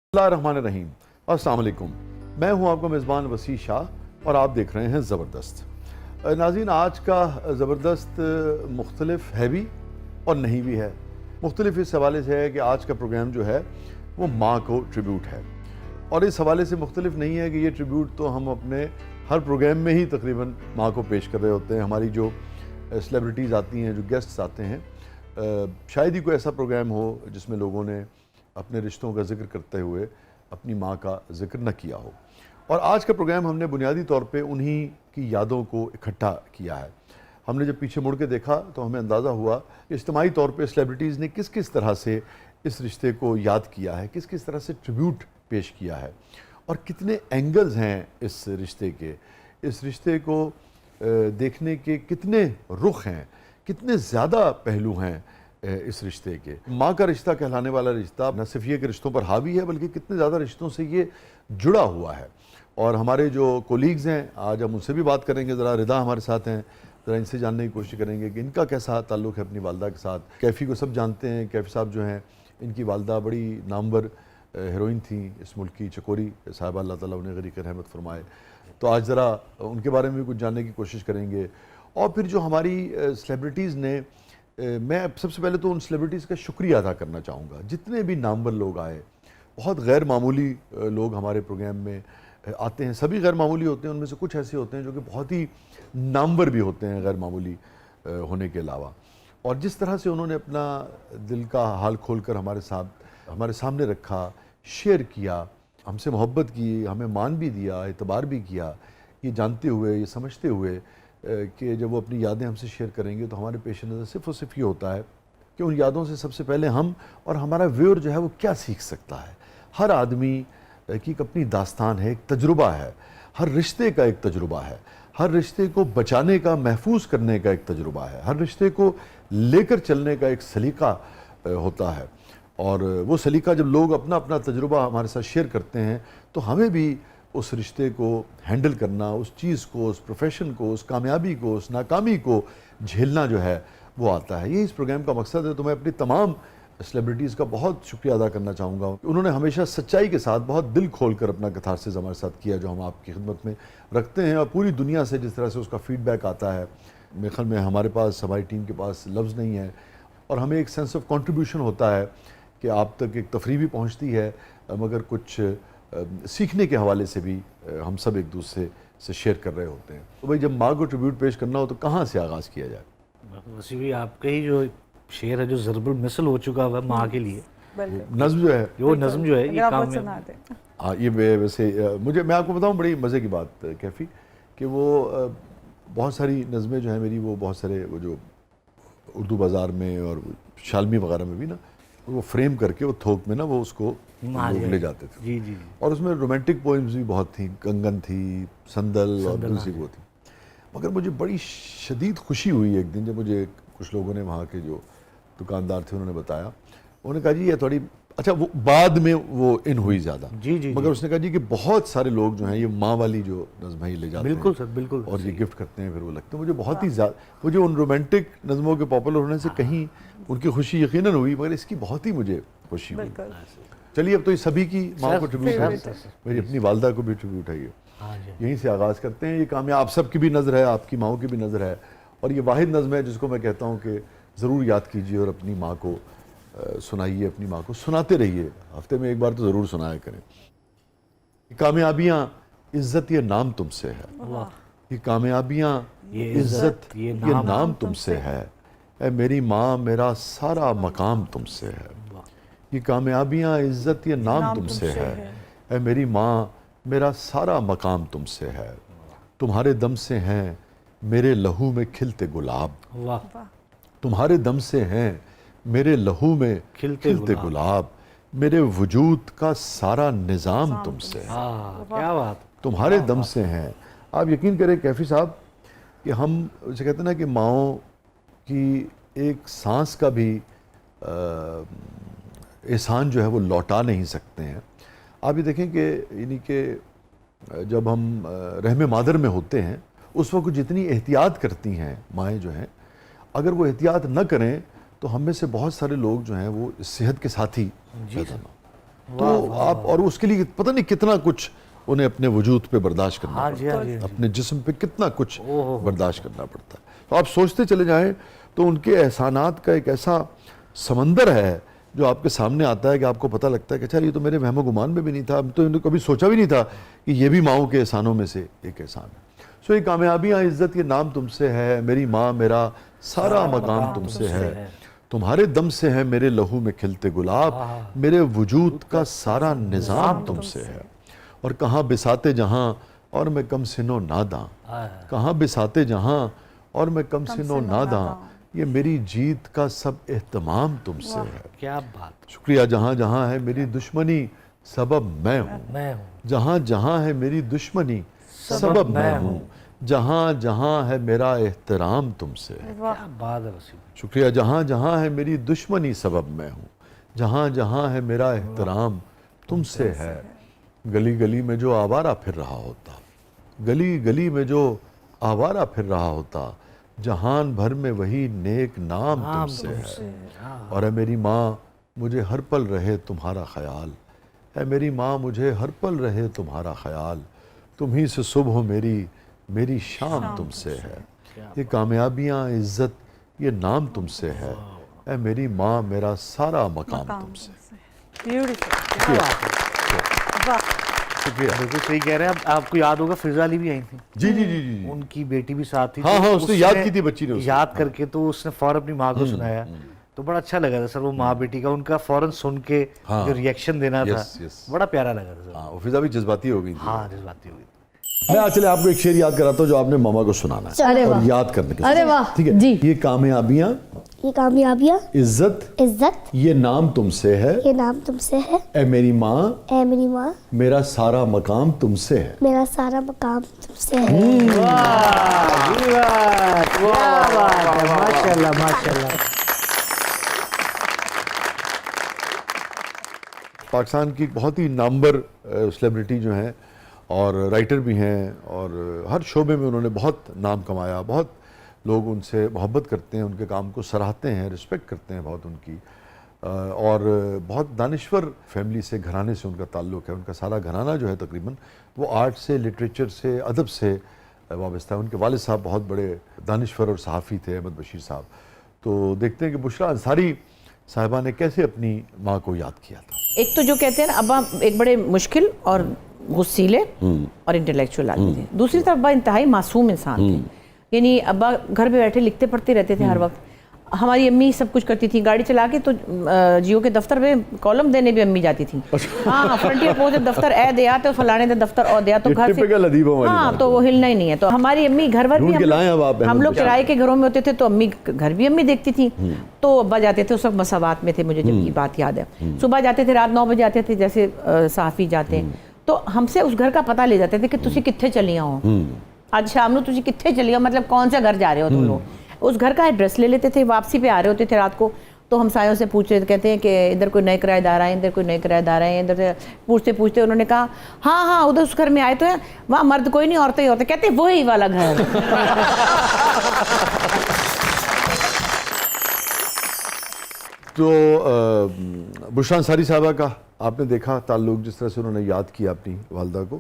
बिस्मिल्लाहिर्रहमानिर्रहीम। अस्सलाम वालेकुम। मैं हूं आपका मेज़बान वसी शाह और आप देख रहे हैं ज़बरदस्त। नाज़रीन, आज का ज़बरदस्त मुख्तलिफ है भी और नहीं भी है। मुख्तलिफ इस हवाले से है कि आज का प्रोग्राम जो है वो माँ को ट्रिब्यूट है, और इस हवाले से मुख्तलिफ नहीं है कि ये ट्रिब्यूट तो हम अपने हर प्रोग्राम में ही तकरीबन माँ को पेश कर रहे होते हैं। हमारी जो सेलिब्रिटीज़ आती हैं, जो गेस्ट्स आते हैं, शायद ही कोई ऐसा प्रोग्राम हो जिसमें लोगों ने अपने रिश्तों का जिक्र करते हुए अपनी माँ का जिक्र न किया हो। और आज का प्रोग्राम हमने बुनियादी तौर पे उन्हीं की यादों को इकट्ठा किया है। हमने जब पीछे मुड़ के देखा तो हमें अंदाज़ा हुआ कि इज्तिमाई तौर पे सेलिब्रिटीज़ ने किस किस तरह से इस रिश्ते को याद किया है, किस किस तरह से ट्रिब्यूट पेश किया है, और कितने एंगल्स हैं इस रिश्ते के। इस रिश्ते को देखने के कितने रुख हैं, कितने ज़्यादा पहलू हैं इस रिश्ते के। माँ का रिश्ता कहलाने वाला रिश्ता न सिर्फ ये कि रिश्तों पर हावी है, बल्कि कितने ज़्यादा रिश्तों से ये जुड़ा हुआ है। और हमारे जो कोलीग्स हैं, आज हम उनसे भी बात करेंगे। ज़रा रिदा हमारे साथ हैं, ज़रा इनसे जानने की कोशिश करेंगे कि इनका कैसा ताल्लुक़ है अपनी वालदा के साथ। कैफ़ी को सब जानते हैं। कैफ़ी साहब जो हैं, इनकी वालदा बड़ी नामवर हीरोइन थी इस मुल्क की, चकोरी साहिबा, अल्लाह ताला उन्हें गरीक़ रहमत फरमाए। तो आज ज़रा उनके बारे में भी कुछ जानने की कोशिश करेंगे। और फिर जो हमारी सेलिब्रिटीज़ ने, मैं सबसे पहले तो उन सेलिब्रिटीज़ का शुक्रिया अदा करना चाहूँगा। जितने भी नामवर लोग आए, बहुत गैर मामूली लोग हमारे प्रोग्राम में आते हैं। सभी गैर मामूली होते हैं, उनमें से कुछ ऐसे होते हैं जो कि बहुत ही नामवर भी होते हैं गैर मामूली होने के अलावा। और जिस तरह से उन्होंने अपना दिल का हाल खोल कर हमारे सामने रखा, शेयर किया, हमसे मोहब्बत की, हमें मान भी दिया, एतबार भी किया, ये जानते हुए, ये समझते हुए कि जब वो अपनी यादें हमसे शेयर करेंगे तो हमारे पेश नज़र सिर्फ़ और सिर्फ ये होता है कि उन यादों से सबसे पहले हम और हमारा व्यूअर जो है वो क्या सीख सकता है। हर आदमी की एक अपनी दास्तान है, एक तजुर्बा है। हर रिश्ते का एक तजुर्बा है। हर रिश्ते को बचाने का, महफूज करने का एक तजुर्बा है। हर रिश्ते को लेकर चलने का एक सलीका होता है। और वो सलीका जब लोग अपना अपना तजुर्बा हमारे साथ शेयर करते हैं तो हमें भी उस रिश्ते को हैंडल करना, उस चीज़ को, उस प्रोफेशन को, उस कामयाबी को, उस नाकामी को झेलना जो है वो आता है। ये इस प्रोग्राम का मकसद है। तो मैं अपनी तमाम सेलिब्रिटीज़ का बहुत शुक्रिया अदा करना चाहूँगा। उन्होंने हमेशा सच्चाई के साथ बहुत दिल खोल कर अपना कथारसिस हमारे साथ किया, जो हम आपकी खिदमत में रखते हैं। और पूरी दुनिया से जिस तरह से उसका फ़ीडबैक आता है, मेरे ख्याल में हमारे पास, हमारी टीम के पास लफ्ज़ नहीं है। और हमें एक सेंस ऑफ कंट्रीब्यूशन होता है कि आप तक एक तफरीह भी पहुँचती है, मगर कुछ सीखने के हवाले से भी हम सब एक दूसरे से शेयर कर रहे होते हैं। तो भाई, जब माँ को ट्रिब्यूट पेश करना हो तो कहाँ से आगाज़ किया जाए? वैसे भी आपका ही जो शेर है, जो ज़रबुल मिसल हो चुका हुआ है माँ के लिए, नज़्म जो है, वो नज़म जो है, ये काम हाँ, ये वैसे मैं आपको बताऊँ बड़ी मज़े की बात कैफ़ी, कि वो बहुत सारी नज़में जो हैं मेरी, वो बहुत सारे वो जो उर्दू बाज़ार में और शालमी वगैरह में भी ना, वो फ्रेम करके वो थोक में ना वो उसको लोग ले जाते थे। जी जी। और उसमें रोमांटिक पोइम्स भी बहुत थी। कंगन थी, संदल और दूसरी वो थी। मगर मुझे बड़ी शदीद खुशी हुई एक दिन, जब मुझे कुछ लोगों ने, वहाँ के जो दुकानदार थे, उन्होंने बताया। उन्होंने कहा जी ये थोड़ी, अच्छा वो बाद में वो इन हुई ज़्यादा, जी जी, मगर उसने कहा जी कि बहुत सारे लोग जो हैं ये माँ वाली जो नज़्म है ये ले जाते हैं। बिल्कुल सर, बिल्कुल। और ये गिफ्ट करते हैं, फिर वो लगते हैं। मुझे बहुत ही ज़्यादा, मुझे उन रोमांटिक नज़मों के पॉपुलर होने से कहीं उनकी खुशी यकीनन हुई, मगर इसकी बहुत ही मुझे खुशी हुई। चलिए, अब तो ये सभी की माँ को ट्रिब्यूट है, मेरी अपनी वालदा को भी ट्रिब्यूट है। ये यहीं से आगाज़ करते हैं। ये कामयाब आप सब की भी नज़र है, आपकी माँओं की भी नज़र है, और ये वाहिद नज़म है जिसको मैं कहता हूँ कि ज़रूर याद कीजिए और अपनी माँ को सुनाइए, अपनी माँ को सुनाते रहिए। हफ्ते में एक बार तो ज़रूर सुनाया करें। कामयाबियाँ इज़्ज़त ये नाम तुमसे है, ये कामयाबियाँ ये इज़्ज़त ये नाम तुमसे है, ऐ मेरी माँ मेरा सारा मकाम तुमसे है। ये कामयाबियाँ इज़्ज़त ये नाम तुमसे है, ऐ मेरी माँ मेरा सारा मकाम तुमसे है। तुम्हारे दम से हैं मेरे लहू में खिलते गुलाब, तुम्हारे दम से हैं मेरे लहू में खिलते गुलाब, मेरे वजूद का सारा निज़ाम तुमसे है। क्या बात, तुम्हारे दम से हैं। आप यकीन करें कैफ़ी साहब कि हम उसे कहते हैं ना कि माँओं की एक सांस का भी एहसान जो है वो लौटा नहीं सकते हैं। आप ये देखें कि यानी कि जब हम रहम मादर में होते हैं उस वक्त जितनी एहतियात करती हैं माएँ जो हैं, अगर वो एहतियात न करें तो हम में से बहुत सारे लोग जो हैं वो सेहत के साथ ही पैदा ना। تو آپ اور اس کے لیے پتہ نہیں کتنا کچھ انہیں اپنے وجود پہ برداشت کرنا ہاں پڑتا جی، ہاں ہے، جی، اپنے جسم پہ کتنا کچھ برداشت کرنا پڑتا ہے. تو آپ سوچتے چلے جائیں تو ان کے احسانات کا ایک ایسا سمندر ہے جو آپ کے سامنے آتا ہے کہ آپ کو پتہ لگتا ہے کہ اچھا یہ تو میرے وہم و گمان میں بھی نہیں تھا، تو انہوں نے کبھی سوچا بھی نہیں تھا کہ یہ بھی ماؤں کے احسانوں میں سے ایک احسان ہے. سو یہ کامیابیاں، عزت، یہ نام تم سے ہے، میری ماں میرا سارا مقام تم سے ہے، تمہارے دم سے ہے میرے لہو میں کھلتے گلاب، میرے وجود کا سارا نظام تم سے ہے. اور کہاں بساتے جہاں اور میں کم سن و ناداں، کہاں بساتے جہاں اور میں کم سن و ناداں، یہ میری جیت کا سب اہتمام تم سے ہے. کیا بات. شکریہ جہاں جہاں ہے میری دشمنی سبب میں ہوں، میں ہوں جہاں جہاں ہے میری دشمنی سبب میں ہوں، جہاں جہاں ہے میرا احترام تم سے ہے. کیا بات ہے وسیم. شکریہ جہاں جہاں ہے میری دشمنی سبب میں ہوں، جہاں جہاں ہے میرا احترام تم سے ہے. گلی گلی میں جو آوارہ پھر رہا ہوتا، گلی گلی میں جو آوارہ پھر رہا ہوتا، جہان بھر میں وہی نیک نام تم سے ہے. اور اے میری ماں مجھے ہر پل رہے تمہارا خیال، اے میری ماں مجھے ہر پل رہے تمہارا خیال، تمہیں سے صبح میری میری شام تم سے ہے. یہ کامیابیاں، عزت، یہ نام تم سے ہے، اے میری ماں میرا سارا مقام تم سے. شکریہ. بالکل صحیح کہہ رہے ہیں. آپ کو یاد ہوگا فضا علی بھی آئی تھی. جی جی جی جی. ان کی بیٹی بھی ساتھ تھی. ہاں ہاں اس نے یاد کی تھی بچی نے، یاد کر کے تو اس نے فوراً اپنی ماں کو سنایا تو بڑا اچھا لگا تھا سر. وہ ماں بیٹی کا ان کا فوراً سن کے جو ریئیکشن دینا تھا بڑا پیارا لگا تھا سر. ہاں وہ فضا بھی جذباتی ہو گئی تھی. ہاں جذباتی ہوئی. میں آج چلے آپ کو ایک شعر یاد کراتا ہوں جو آپ نے ماما کو سنانا ہے اور یاد کرنے کے ارے واہ. ٹھیک ہے. یہ کامیابیاں، یہ کامیابیاں، عزت، عزت، یہ نام تم سے ہے، یہ نام تم سے ہے، اے میری ماں اے میری ماں میرا سارا مقام تم سے ہے. میرا سارا مقام تم سے ہے. ماشاء اللہ ماشاء اللہ. پاکستان کی بہت ہی نامور سیلیبریٹی جو ہیں اور رائٹر بھی ہیں اور ہر شعبے میں انہوں نے بہت نام کمایا. بہت لوگ ان سے محبت کرتے ہیں، ان کے کام کو سراہتے ہیں، رسپیکٹ کرتے ہیں بہت ان کی. اور بہت دانشور فیملی سے، گھرانے سے ان کا تعلق ہے. ان کا سارا گھرانہ جو ہے تقریباً وہ آرٹ سے، لٹریچر سے، ادب سے وابستہ ہے. ان کے والد صاحب بہت بڑے دانشور اور صحافی تھے، احمد بشیر صاحب. تو دیکھتے ہیں کہ بشریٰ انصاری صاحبہ نے کیسے اپنی ماں کو یاد کیا تھا. ایک تو جو کہتے ہیں نا ابا ایک بڑے مشکل اور غصیلے اور انٹلیکچوئل آدمی تھے. دوسری طرف ابا انتہائی معصوم انسان تھے. یعنی ابا گھر پہ بیٹھے لکھتے پڑھتے رہتے تھے ہر وقت. ہماری امی سب کچھ کرتی تھی. گاڑی چلا کے تو جیو کے دفتر میں کالم دینے بھی امی جاتی تھی. ہاں فرنٹیئر پوزٹ دفتر اے دیا تو فلانے دے دفتر او دیا تو گھر سے ہاں تو وہ ہلنا ہی نہیں ہے. تو ہماری امی گھر بھر بھی ہم لوگ کرائے کے گھروں میں ہوتے تھے تو امی گھر بھی امی دیکھتی تھی. تو ابا جاتے تھے، اس وقت مساوات میں تھے، مجھے جب کی بات یاد ہے. صبح جاتے تھے، رات 9 بجے آتے تھے جیسے صحافی جاتے ہیں. تو ہم سے اس گھر کا پتہ لے جاتے تھے کہ تسی کتھے چلیاں ہو، آج شام نو تسی کتھے چلی ہو، مطلب کون سے گھر جا رہے ہو تم لوگ. اس گھر کا ایڈریس لے لیتے تھے. واپسی پہ آ رہے ہوتے تھے رات کو تو ہمسایوں سے پوچھ رہے تھے، کہتے ہیں کہ ادھر کوئی نئے کرایہ دار آئے، ادھر کوئی نئے کرایہ دار آئے. ادھر سے پوچھتے پوچھتے انہوں نے کہا ہاں ہاں ادھر اس گھر میں آئے تو ہیں، وہاں مرد کوئی نہیں عورتیں ہی ہوتے. کہتے وہی والا گھر. تو بشریٰ انصاری صاحبہ کا آپ نے دیکھا تعلق، جس طرح سے انہوں نے یاد کیا اپنی والدہ کو.